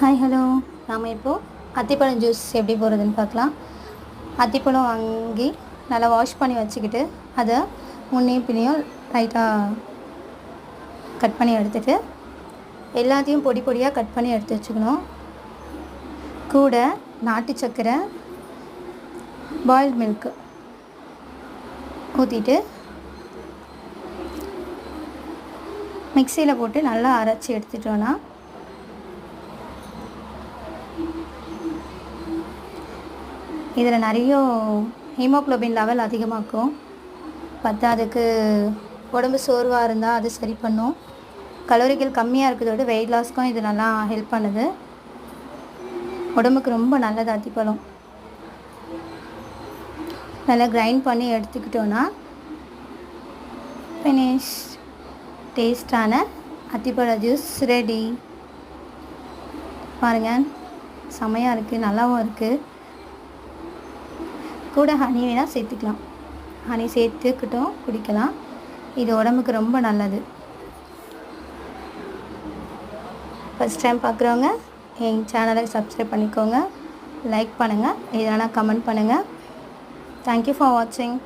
Hi hello. நாம் இப்போது அத்திப்பழம் ஜூஸ் எப்படி போடுறதுன்னு பார்க்கலாம். அத்திப்பழம் வாங்கி நல்லா வாஷ் பண்ணி வச்சுக்கிட்டு அதை முன்னையும் பின்னையும் லைட்டாக கட் பண்ணி எடுத்துகிட்டு எல்லாத்தையும் பொடி பொடியாக கட் பண்ணி எடுத்து வச்சுக்கணும். கூட நாட்டு சர்க்கரை, பாயில்ட் மில்க்கு ஊற்றிட்டு மிக்சியில் போட்டு நல்லா அரைச்சி எடுத்துட்டோன்னா இதில் நிறைய ஹீமோக்ளோபின் லெவல் அதிகமாக்கும். பத்தாததுக்கு உடம்பு சோர்வாக இருந்தால் அது சரி பண்ணும். கலோரிகள் கம்மியாக இருக்கிறதோட வெயிட் லாஸ்க்கும் இது நல்லா ஹெல்ப் பண்ணுது. உடம்புக்கு ரொம்ப நல்லது அத்திப்பழம். நல்லா கிரைண்ட் பண்ணி எடுத்துக்கிட்டோன்னா ஃபினிஷ். டேஸ்டான அத்திப்பழ ஜூஸ் ரெடி. பாருங்கள், செமையாக இருக்குது, நல்லாவும் இருக்குது. கூட ஹனி வேணால் சேர்த்துக்கலாம். ஹனி சேர்த்துக்கிட்டும் குடிக்கலாம். இது உடம்புக்கு ரொம்ப நல்லது. ஃபஸ்ட் டைம் பார்க்குறவங்க எங்கள் சேனலை சப்ஸ்கிரைப் பண்ணிக்கோங்க, லைக் பண்ணுங்கள், எதனா கமெண்ட் பண்ணுங்கள். தேங்க்யூ ஃபார் வாட்சிங்.